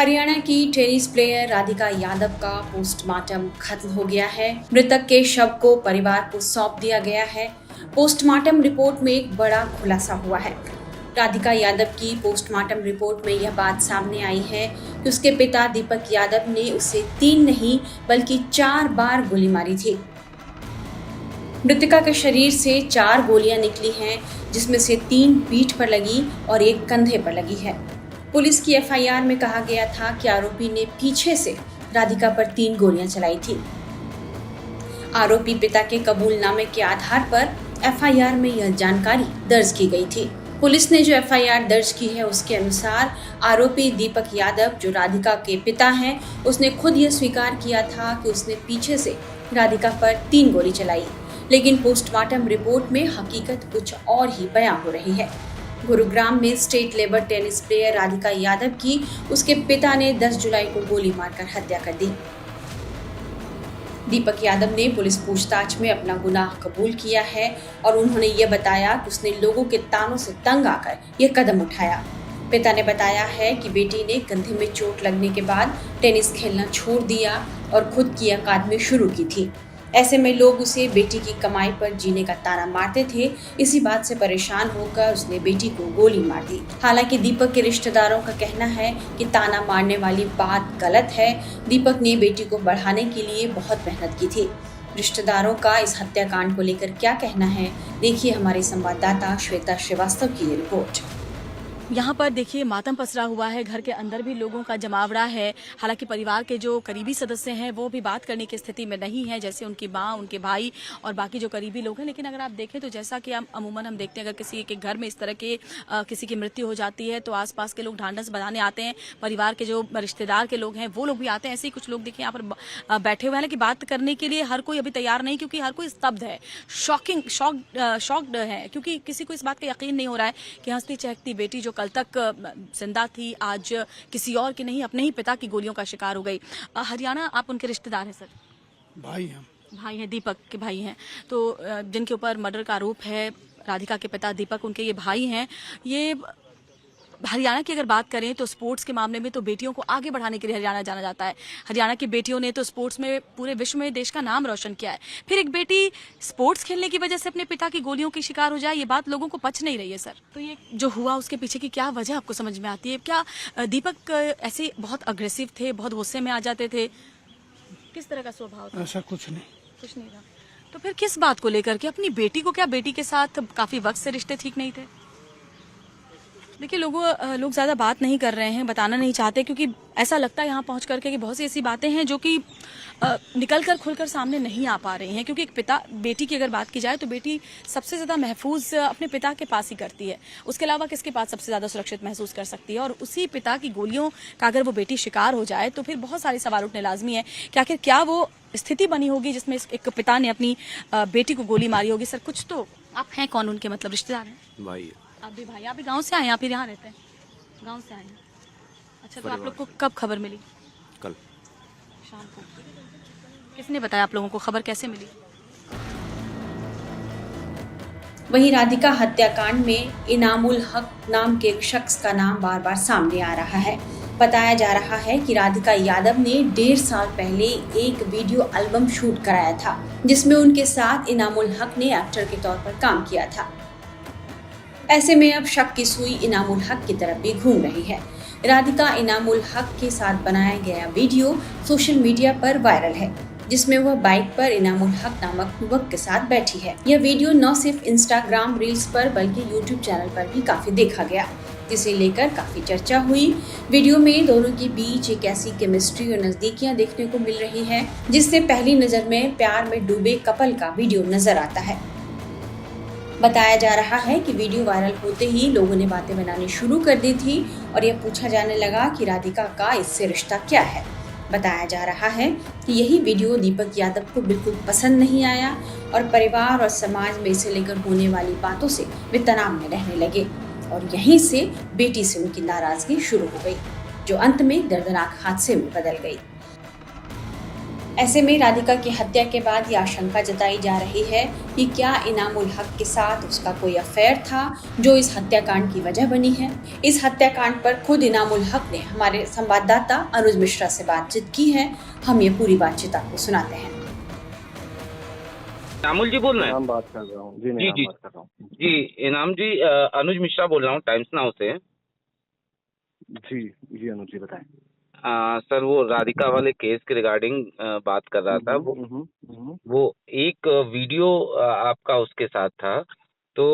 हरियाणा की tennis player Radhika Yadav का postmortem खत्म हो गया है। मृतक के शव को परिवार को सौंप दिया गया है। पोस्टमार्टम रिपोर्ट में एक बड़ा खुलासा हुआ है। राधिका यादव की पोस्टमार्टम रिपोर्ट में यह बात सामने आई है कि उसके पिता दीपक यादव ने उसे 3 नहीं बल्कि 4 बार गोली मारी थी। मृतका के शरीर से 4 गोलियां निकली हैं, जिसमें से 3 पीठ पर लगी और 1 कंधे पर लगी है। पुलिस की एफआईआर में कहा गया था कि आरोपी ने पीछे से राधिका पर 3 गोलियां चलाई थी। आरोपी पिता के कबूलनामे के आधार पर एफआईआर में यह जानकारी दर्ज की गई थी। पुलिस ने जो एफआईआर दर्ज की है उसके अनुसार आरोपी दीपक यादव, जो राधिका के पिता हैं, उसने खुद यह स्वीकार किया था कि उसने पीछे से राधिका पर 3 गोली चलाई। लेकिन पोस्टमार्टम रिपोर्ट में हकीकत कुछ और ही बयां हो रही है। गुरुग्राम में state level tennis player Radhika Yadav की उसके पिता ने 10 जुलाई को गोली मारकर हत्या कर दी। दीपक यादव ने पुलिस पूछताछ में अपना गुनाह कबूल किया है और उन्होंने ये बताया कि उसने लोगों के तानों से तंग आकर यह कदम उठाया। पिता ने बताया है कि बेटी ने कंधे में चोट लगने के बाद टेनिस खेलना छोड़ दिया और खुद की अकादमी शुरू की थी। ऐसे में लोग उसे बेटी की कमाई पर जीने का ताना मारते थे। इसी बात से परेशान होकर उसने बेटी को गोली मार दी। हालांकि दीपक के रिश्तेदारों का कहना है कि ताना मारने वाली बात गलत है। दीपक ने बेटी को बढ़ाने के लिए बहुत मेहनत की थी। रिश्तेदारों का इस हत्याकांड को लेकर क्या कहना है, देखिए हमारे संवाददाता श्वेता श्रीवास्तव की ये रिपोर्ट। यहाँ पर देखिए मातम पसरा हुआ है, घर के अंदर भी लोगों का जमावड़ा है। हालांकि परिवार के जो करीबी सदस्य हैं वो भी बात करने की स्थिति में नहीं है, जैसे उनकी माँ, उनके भाई और बाकी जो करीबी लोग हैं। लेकिन अगर आप देखें तो जैसा कि अमूमन हम देखते हैं, अगर किसी के घर में इस तरह के किसी की मृत्यु हो जाती है तो आसपास के लोग ढांढस बंधाने आते हैं। परिवार के जो रिश्तेदार के लोग हैं वो लोग भी आते हैं। ऐसे ही कुछ लोग देखिए यहाँ पर बैठे हुए हैं, लेकिन बात करने के लिए हर कोई अभी तैयार नहीं, क्योंकि हर कोई स्तब्ध है, शॉक्ड है, क्योंकि किसी को इस बात का यकीन नहीं हो रहा है कि हंसती चहकती बेटी जो कल तक जिंदा थी आज किसी और की नहीं, अपने ही पिता की गोलियों का शिकार हो गई। हरियाणा, आप उनके रिश्तेदार हैं सर? भाई हैं, दीपक के भाई हैं। तो जिनके ऊपर मर्डर का आरोप है, राधिका के पिता दीपक, उनके ये भाई हैं। ये हरियाणा की अगर बात करें तो स्पोर्ट्स के मामले में तो बेटियों को आगे बढ़ाने के लिए हरियाणा जाना जाता है। हरियाणा की बेटियों ने तो स्पोर्ट्स में पूरे विश्व में देश का नाम रोशन किया है। फिर एक बेटी स्पोर्ट्स खेलने की वजह से अपने पिता की गोलियों की शिकार हो जाए, ये बात लोगों को पच नहीं रही है सर। तो ये जो हुआ उसके पीछे की क्या वजह आपको समझ में आती है? क्या दीपक ऐसे बहुत अग्रेसिव थे, बहुत गुस्से में आ जाते थे? किस तरह का स्वभाव था? ऐसा कुछ नहीं था। तो फिर किस बात को लेकर के अपनी बेटी को, क्या बेटी के साथ काफी वक्त से रिश्ते ठीक नहीं थे? देखिए लोग ज़्यादा बात नहीं कर रहे हैं, बताना नहीं चाहते, क्योंकि ऐसा लगता है यहाँ पहुँच करके कि बहुत सी ऐसी बातें हैं जो कि निकल कर खुलकर सामने नहीं आ पा रही हैं। क्योंकि एक बेटी की अगर बात की जाए तो बेटी सबसे ज़्यादा महफूज अपने पिता के पास ही करती है। उसके अलावा किसके पास सबसे ज़्यादा सुरक्षित महसूस कर सकती है? और उसी पिता की गोलियों का अगर वो बेटी शिकार हो जाए तो फिर बहुत सारे सवाल उठने लाजमी है कि आखिर क्या वो स्थिति बनी होगी जिसमें एक पिता ने अपनी बेटी को गोली मारी होगी। सर कुछ तो आप हैं कौन, उनके मतलब रिश्तेदार हैं? भाई। आप भी भाई, आप भी गांव से आए हैं? आप यहाँ रहते हैं? गांव से आए हैं, अच्छा। तो आप लोग को कब खबर मिली? कल शाम को। किसने बताया आप लोगों को, खबर कैसे मिली? वहीं राधिका हत्याकांड में इनामुल हक नाम के एक शख्स का नाम बार बार सामने आ रहा है। बताया जा रहा है कि राधिका यादव ने 1.5 साल पहले एक वीडियो एल्बम शूट कराया था, जिसमें उनके साथ इनामुल हक ने एक्टर के तौर पर काम किया था। ऐसे में अब शक की सुई इनामुल हक की तरफ भी घूम रही है। राधिका इनामुल हक के साथ बनाया गया वीडियो सोशल मीडिया पर वायरल है, जिसमें वह बाइक पर इनामुल हक नामक युवक के साथ बैठी है। यह वीडियो न सिर्फ इंस्टाग्राम रील्स पर बल्कि यूट्यूब चैनल पर भी काफी देखा गया, जिसे लेकर काफी चर्चा हुई। वीडियो में दोनों के बीच एक ऐसी केमिस्ट्री और नजदीकियां देखने को मिल रही है जिससे पहली नजर में प्यार में डूबे कपल का वीडियो नजर आता है। बताया जा रहा है कि वीडियो वायरल होते ही लोगों ने बातें बनानी शुरू कर दी थी और यह पूछा जाने लगा कि राधिका का इससे रिश्ता क्या है। बताया जा रहा है कि यही वीडियो दीपक यादव को बिल्कुल पसंद नहीं आया और परिवार और समाज में इसे लेकर होने वाली बातों से वे तनाव में रहने लगे और यहीं से बेटी से उनकी नाराजगी शुरू हो गई, जो अंत में दर्दनाक हादसे में बदल गई। ऐसे में राधिका की हत्या के बाद ये आशंका जताई जा रही है कि क्या इनामुल हक के साथ उसका कोई अफेयर था जो इस हत्याकांड की वजह बनी है। इस हत्याकांड पर खुद इनामुल हक ने हमारे संवाददाता अनुज मिश्रा से बातचीत की है। हम ये पूरी बातचीत आपको सुनाते हैं। इनामुल जी बोल रहे हैं? नाम बात कर रहा हूँ जी। जी जी बात कर रहा हूँ जी। इनाम जी, अनुज मिश्रा बोल रहा हूँ, टाइम्स नाउ से। जी। जी अनुज जी बताएं। सर, वो राधिका वाले केस के रिगार्डिंग बात कर रहा था। वो एक वीडियो आपका उसके साथ था, तो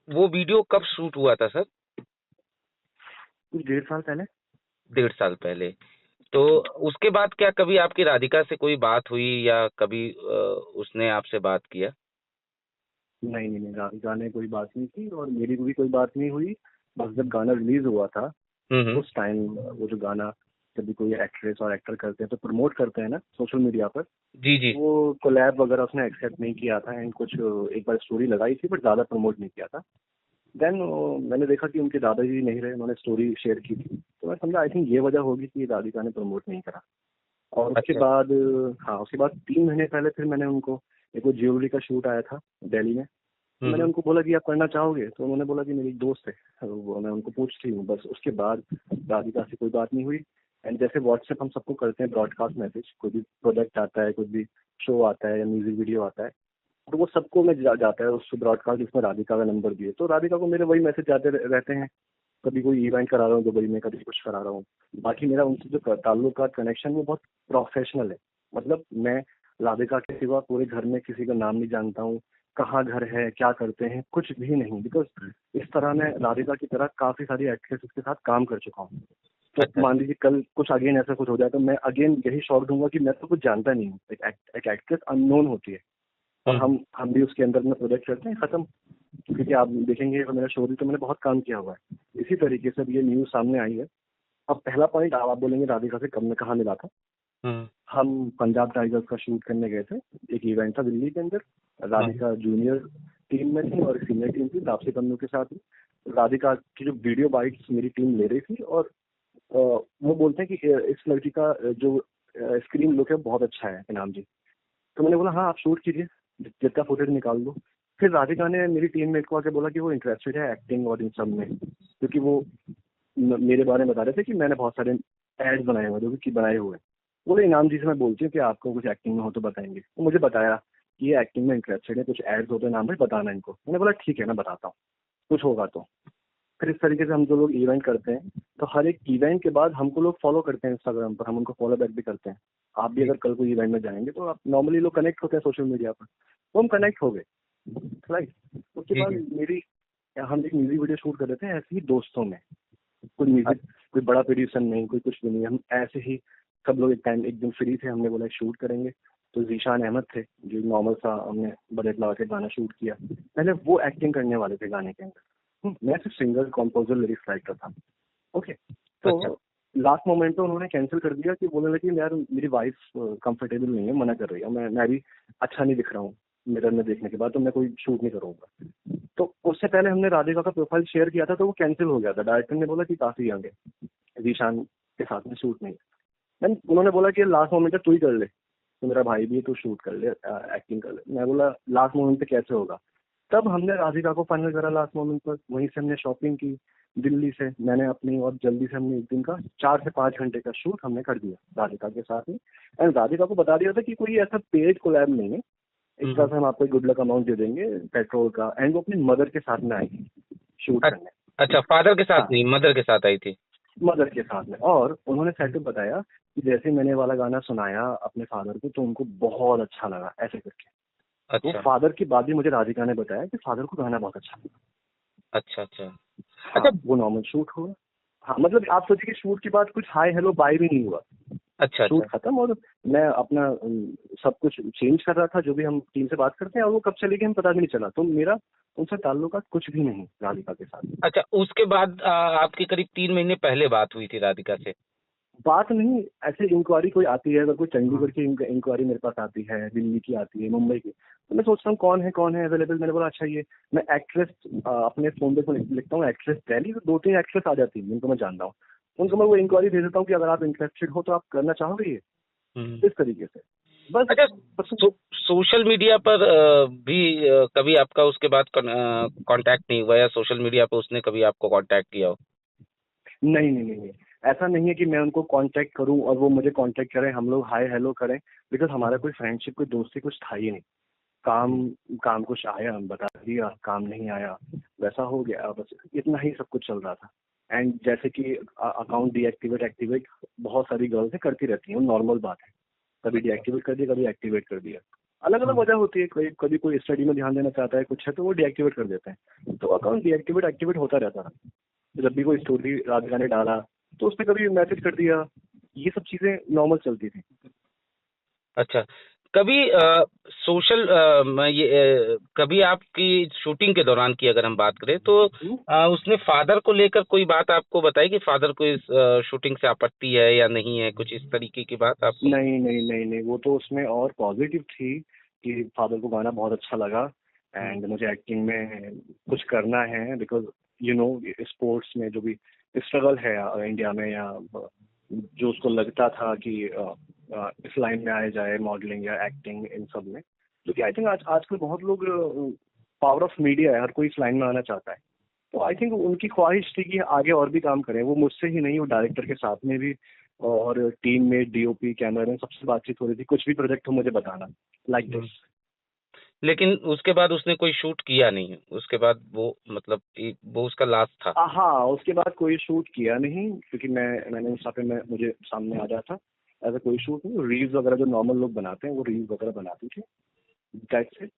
वो वीडियो कब शूट हुआ था सर? कुछ 1.5 साल पहले। 1.5 साल पहले। तो उसके बाद क्या कभी आपकी राधिका से कोई बात हुई या कभी उसने आपसे बात किया? नहीं नहीं नहीं, राधिका ने कोई बात नहीं की और मेरी भी कोई बात नहीं हुई। बस जब गाना रिलीज हुआ था उस टाइम वो जो गाना जब भी कोई एक्ट्रेस और एक्टर करते हैं तो प्रमोट करते हैं ना सोशल मीडिया पर। जी जी। वो कोलैब वगैरह उसने एक्सेप्ट नहीं किया था एंड कुछ एक बार स्टोरी लगाई थी बट ज़्यादा प्रमोट नहीं किया था। देन मैंने देखा कि उनके दादाजी नहीं रहे, उन्होंने स्टोरी शेयर की थी तो मैं समझा आई थिंक ये वजह होगी कि राधिका ने प्रमोट नहीं करा। और उसके अच्छा। बाद हाँ उसके बाद 3 महीने पहले फिर मैंने उनको एक वो ज्वेलरी का शूट आया था दिल्ली में। तो मैंने उनको बोला कि आप करना चाहोगे, तो उन्होंने बोला कि मेरी एक दोस्त है, तो वो मैं उनको पूछती हूँ। बस उसके बाद राधिका से कोई बात नहीं हुई। एंड जैसे व्हाट्सएप हम सबको करते हैं ब्रॉडकास्ट मैसेज, कोई भी प्रोजेक्ट आता है, कोई भी शो आता है या म्यूजिक वीडियो आता है तो वो सबको में जाता है उस ब्रॉडकास्ट जिसमें राधिका का नंबर भी है। तो राधिका को मेरे वही मैसेज जाते रहते हैं, कभी कोई इवेंट करा रहा हूँ दुबई में, कभी कुछ करा रहा हूँ। बाकी मेरा उनसे जो ताल्लुक का कनेक्शन वो बहुत प्रोफेशनल है। मतलब मैं राधिका के सिवा पूरे घर में किसी का नाम नहीं जानता हूँ, कहाँ घर है, क्या करते हैं, कुछ भी नहीं। बिकॉज इस तरह मैं राधिका की तरह काफी सारी एक्ट्रेसेस के साथ काम कर चुका हूँ। तो मान लीजिए कल कुछ अगेन ऐसा कुछ हो जाए तो मैं अगेन यही शॉक दूंगा कि मैं तो कुछ जानता नहीं हूँ। एक एक्ट्रेस अननोन होती है और हम भी उसके अंदर में प्रोजेक्ट करते हैं, खत्म। क्योंकि आप देखेंगे तो मेरा शो भी तो मैंने बहुत काम किया हुआ है। इसी तरीके से अब ये न्यूज सामने आई है। अब पहला पॉइंट आप बोलेंगे राधिका से कब में कहाँ मिला था। हम पंजाब टाइगर्स का शूट करने गए थे, एक इवेंट था दिल्ली के अंदर। राधिका जूनियर टीम में थी और सीनियर टीम थी तापसी पन्नू के साथ। राधिका की जो वीडियो बाइट्स मेरी टीम ले रही थी और वो बोलते हैं कि इस लड़की का जो स्क्रीन लुक है बहुत अच्छा है इनाम जी। तो मैंने बोला हाँ आप शूट कीजिए, जितना फुटेज निकाल दो। फिर राधिका ने मेरी टीम मेट को आके बोला कि वो इंटरेस्टेड है एक्टिंग और इन सब में, क्योंकि वो मेरे बारे में बता रहे थे कि मैंने बहुत सारे एड्स बनाए हुए जो कि बनाए हुए। बोले इनाम जी से मैं बोलती हूँ कि आपको कुछ एक्टिंग में हो तो बताएंगे। तो मुझे बताया कि ये एक्टिंग में इंटरेस्टेड है, कुछ एड्स होते हैं, नाम भाई बताना इनको। मैंने बोला ठीक है मैं बताता हूँ कुछ होगा तो। फिर इस तरीके से हम जो लोग इवेंट करते हैं तो हर एक इवेंट के बाद हमको लोग फॉलो करते हैं इंस्टाग्राम पर, हम उनको फॉलो बैक भी करते हैं। आप भी अगर कल कोई इवेंट में जाएंगे तो आप नॉर्मली लोग कनेक्ट होते हैं सोशल मीडिया पर, तो हम कनेक्ट हो गए राइट। उसके बाद हम एक म्यूजिक वीडियो शूट कर रहे थे ऐसे ही दोस्तों में, कोई म्यूजिक कोई बड़ा प्रोड्यूसर नहीं, कोई कुछ भी नहीं, हम ऐसे ही सब लोग एक दिन फ्री थे, हमने बोला शूट करेंगे। तो जीशान अहमद थे जो नॉर्मल सा हमने बजट लगा के गाना शूट किया। पहले वो एक्टिंग करने वाले थे गाने के अंदर, मैं सिर्फ सिंगर कंपोजर लिरिक्स राइटर था। ओके तो लास्ट मोमेंट पे उन्होंने कैंसिल कर दिया कि बोलने लगे यार मेरी वाइफ कंफर्टेबल नहीं है, मना कर रही है, मैं भी अच्छा नहीं दिख रहा हूँ मिरर में देखने के बाद, तो मैं कोई शूट नहीं करूँगा। तो उससे पहले हमने राधिका का प्रोफाइल शेयर किया था तो वो कैंसिल हो गया था। डायरेक्टर ने बोला कि काफी यंग है, जीशान के साथ में शूट नहीं है। देन उन्होंने बोला कि लास्ट मोमेंट पे तू ही कर ले, तो मेरा भाई भी है तो शूट कर ले, एक्टिंग कर ले। मैं बोला लास्ट मोमेंट पे कैसे होगा। तब हमने राधिका को फाइनल करा लास्ट मोमेंट पर, वहीं से हमने शॉपिंग की दिल्ली से मैंने अपनी, और जल्दी से हमने एक दिन का 4 से 5 घंटे का शूट हमने कर दिया राधिका के साथ में। एंड राधिका को बता दिया था कि कोई ऐसा पेड कोलैब नहीं है, इस तरह से हम आपको गुड लक अमाउंट दे देंगे पेट्रोल का। एंड वो अपनी मदर के साथ में आएगी शूट करने। अच्छा, फादर के साथ नहीं, मदर के साथ आई थी। मदर के साथ में। और उन्होंने सेटअप बताया कि जैसे मैंने वाला गाना सुनाया अपने फादर को तो उनको बहुत अच्छा लगा ऐसे करके। अच्छा। वो फादर की बात भी मुझे राधिका ने बताया कि फादर को गाना बहुत अच्छा लगा। अच्छा अच्छा। हाँ, वो नॉर्मल शूट हुआ। हाँ मतलब आप सोचिए कि शूट के बाद कुछ हाय हेलो बाय भी नहीं हुआ। अच्छा। शूट खत्म और मैं अपना सब कुछ चेंज कर रहा था, जो भी हम टीम से बात करते हैं, और वो कब चली गई हमें पता भी नहीं चला। तो मेरा उनसे ताल्लुकात कुछ भी नहीं राधिका के साथ। अच्छा, उसके बाद आपकी करीब 3 महीने पहले बात हुई थी राधिका से? बात नहीं, ऐसे इंक्वायरी कोई आती है, अगर कोई चंडीगढ़ की इंक्वायरी मेरे पास आती है, दिल्ली की आती है, मुंबई की, तो मैं सोचता हूँ कौन है अवेलेबल। मैंने बोला अच्छा ये मैं एक्ट्रेस अपने फोन पे लिखता हूँ एक्ट्रेस दिल्ली, तो 2-3 एक्ट्रेस आ जाती है जिनको मैं जानता हूँ, उनको मैं वो इंक्वायरी भेज देता हूँ कि अगर आप इंटरेस्टेड हो तो आप करना चाहोगे ये, इस तरीके से। बस अच्छा, बस सोशल मीडिया पर भी कभी आपका उसके बाद कांटेक्ट नहीं हुआ, या सोशल मीडिया पर उसने कभी आपको कांटेक्ट किया हो? नहीं नहीं नहीं नहीं, ऐसा नहीं है कि मैं उनको कांटेक्ट करूं और वो मुझे कांटेक्ट करें, हम लोग हाय हेलो करें, बिकॉज हमारा कोई फ्रेंडशिप कोई दोस्ती कुछ था ही नहीं। काम काम कुछ आया बता दिया, काम नहीं आया वैसा हो गया, बस इतना ही सब कुछ चल रहा था। एंड जैसे कि अकाउंट डीएक्टिवेट एक्टिवेट बहुत सारी गर्ल्स करती रहती हैं, नॉर्मल बात है, कभी डीएक्टिवेट कर दिया कभी एक्टिवेट कर दिया, अलग अलग वजह होती है, कभी कभी कोई स्टडी में ध्यान देना चाहता है कुछ है तो वो डीएक्टिवेट कर देते हैं, तो अकाउंट डीएक्टिवेट एक्टिवेट होता रहता है। तो जब भी कोई स्टोरी राधिका ने डाला तो उस पर कभी मैसेज कर दिया, ये सब चीजें नॉर्मल चलती थी। अच्छा, कभी सोशल कभी आपकी शूटिंग के दौरान की अगर हम बात करें तो उसने फादर को लेकर कोई बात आपको बताई कि फादर को इस शूटिंग से आपत्ति है या नहीं है, कुछ इस तरीके की बात आपको? नहीं नहीं नहीं नहीं, वो तो उसमें और पॉजिटिव थी कि फादर को गाना बहुत अच्छा लगा एंड मुझे एक्टिंग में कुछ करना है, बिकॉज यू नो स्पोर्ट्स में जो भी स्ट्रगल है इंडिया में, या जो उसको लगता था कि इस लाइन में आया जाए मॉडलिंग या एक्टिंग इन सब में, क्योंकि आई थिंक आजकल बहुत लोग पावर ऑफ मीडिया है, हर कोई इस लाइन में आना चाहता है, तो आई थिंक उनकी ख्वाहिश थी कि आगे और भी काम करें। वो मुझसे ही नहीं, वो डायरेक्टर के साथ में भी और टीम में डीओपी कैमरामैन सबसे बातचीत हो रही थी, कुछ भी प्रोजेक्ट हो मुझे बताना लाइक दिस। लेकिन उसके बाद उसने कोई शूट किया नहीं, उसके बाद वो मतलब वो उसका लास्ट था? हाँ, उसके बाद कोई शूट किया नहीं, क्योंकि मैंने उस पे मुझे सामने आ जाता, ऐसा कोई शूट नहीं। रील्स वगैरह जो नॉर्मल लोग बनाते हैं वो रील्स वगैरह बनाती थी, दैट्स इट,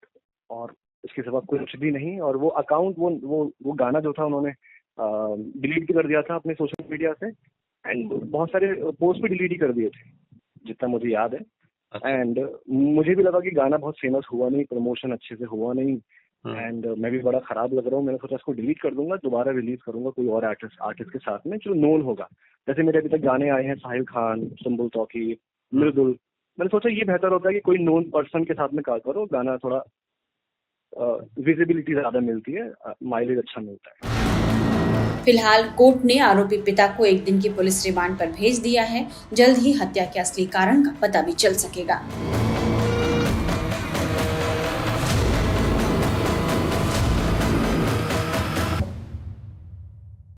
और इसके सिवा कुछ भी नहीं। और वो अकाउंट वो गाना जो था उन्होंने डिलीट भी कर दिया था अपने सोशल मीडिया से, एंड बहुत सारे पोस्ट भी डिलीट ही कर दिए थे जितना मुझे याद है। अच्छा। एंड मुझे भी लगा कि गाना बहुत फेमस हुआ नहीं, प्रमोशन अच्छे से हुआ नहीं, एंड मैं भी बड़ा खराब लग रहा हूँ। मैंने सोचा इसको डिलीट कर दूंगा, दोबारा रिलीज करूंगा कोई और आर्टिस्ट के साथ में जो नोन होगा। जैसे मेरे अभी तक गाने आए हैं साहिल खान, सुम्बुल तौकी, मृदुल, मैंने सोचा ये बेहतर होता है कि कोई नोन पर्सन के साथ में काम करो, गाना थोड़ा विजिबिलिटी ज्यादा मिलती है, माइलेज अच्छा मिलता है। फिलहाल कोर्ट ने आरोपी पिता को 1 दिन की पुलिस रिमांड पर भेज दिया है। जल्द ही हत्या के असली कारण का पता भी चल सकेगा।